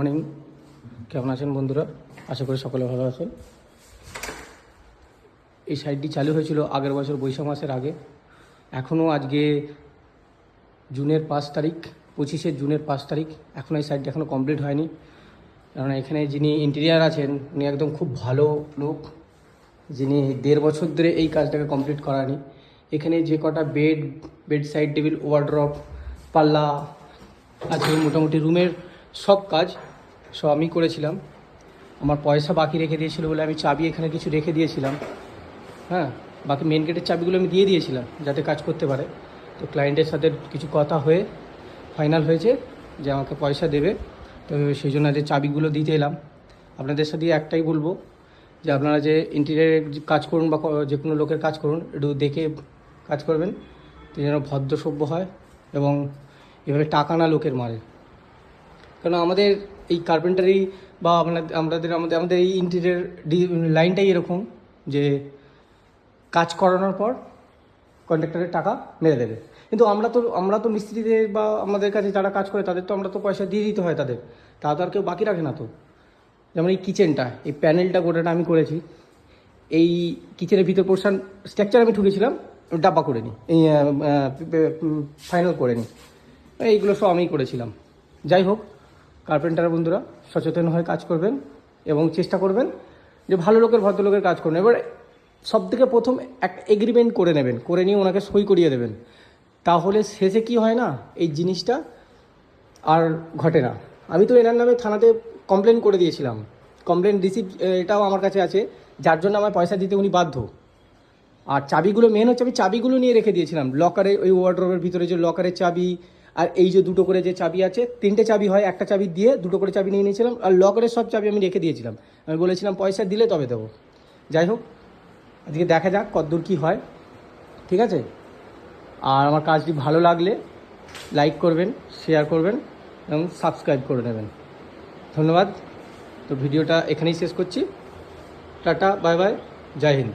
Morning, কেমন আছেন বন্ধুরা? আশা করি সকলে ভালো আছেন। এই সাইটটি চালু হয়েছিল আগের বছর বৈশাখ মাসের আগে। এখনও আজকে জুনের 5 তারিখ, 25শে জুনের 5 তারিখ, এখনও এই সাইটটি এখনও কমপ্লিট হয়নি। কারণ এখানে যিনি ইন্টেরিয়ার আছেন উনি একদম খুব ভালো লোক, যিনি 1.5 বছর ধরে এই কাজটাকে কমপ্লিট করানি। এখানে যে কটা বেড সাইড টেবিল, ওয়ার্ড্রপ, পাল্লা আছে, মোটামুটি রুমের সব কাজ সব আমি করেছিলাম। আমার পয়সা বাকি রেখে দিয়েছিল বলে আমি চাবি এখানে কিছু রেখে দিয়েছিলাম। হ্যাঁ, বাকি মেন গেটের চাবিগুলো আমি দিয়ে দিয়েছিলাম যাতে কাজ করতে পারে। তো ক্লায়েন্টের সাথে কিছু কথা হয়ে ফাইনাল হয়েছে যে আমাকে পয়সা দেবে। তো সেই জন্য যে চাবিগুলো দিতে এলাম। আপনাদের সাথে একটাই বলবো যে আপনারা যে ইন্টেরিয়ারের কাজ করুন বা যে কোনো লোকের কাজ করুন, একটু দেখে কাজ করবেন, যেন ভদ্র সভ্য হয় এবং এভাবে টাকা না লোকের মারে। কারণ আমাদের এই কার্পেন্টারি বা আমাদের এই ইন্টেরিয়ার লাইনটাই এরকম যে কাজ করানোর পর কন্ট্রাক্টরের টাকা মেরে দেবে। কিন্তু আমরা তো মিস্ত্রিদের বা আমাদের কাছে যারা কাজ করে তাদের তো আমরা তো পয়সা দিয়ে দিতে হয় তাদের, তা তো আর কেউ বাকি রাখে না। তো যেমন এই কিচেনটা, এই প্যানেলটা গোটাটা আমি করেছি। এই কিচেনের ভিতর পোর্শন স্ট্রাকচার আমি ঠুকেছিলাম, ডাব্বা করে নিই, এই ফাইনাল করে নিই, এইগুলো সব আমিই করেছিলাম। যাই হোক, কার্পেন্টার বন্ধুরা সচেতন হয়ে কাজ করবেন এবং চেষ্টা করবেন যে ভালো লোকের ভদ্রলোকের কাজ করুন। এবার সবথেকে প্রথম একটা এগ্রিমেন্ট করে নেবেন, করে নিয়ে ওনাকে সই করিয়ে দেবেন। তাহলে শেষে কি হয় না, এই জিনিসটা আর ঘটে না। আমি তো এনার নামে থানাতে কমপ্লেন করে দিয়েছিলাম, কমপ্লেন রিসিভ এটাও আমার কাছে আছে, যার জন্য আমার পয়সা দিতে উনি বাধ্য। আর চাবিগুলো মেন হচ্ছে আমি চাবিগুলো নিয়ে রেখে দিয়েছিলাম লকারে, ওই ওয়ার্ড্রোবের ভিতরে যে লকারের চাবি, আর এই যে দুটো করে যে চাবি আছে, 3টে চাবি হয়, একটা চাবি দিয়ে 2টো করে চাবি নিয়ে নিয়েছিলাম। আর লকারের সব চাবি আমি রেখে দিয়েছিলাম, আমি বলেছিলাম পয়সা দিলে তবে দেবো। যাই হোক, আজকে দেখা যাক কতদূর কী হয়, ঠিক আছে? আর আমার কাজটি ভালো লাগলে লাইক করবেন, শেয়ার করবেন এবং সাবস্ক্রাইব করে নেবেন। ধন্যবাদ। তো ভিডিওটা এখানেই শেষ করছি। টাটা, বাই বাই, জয় হিন্দ।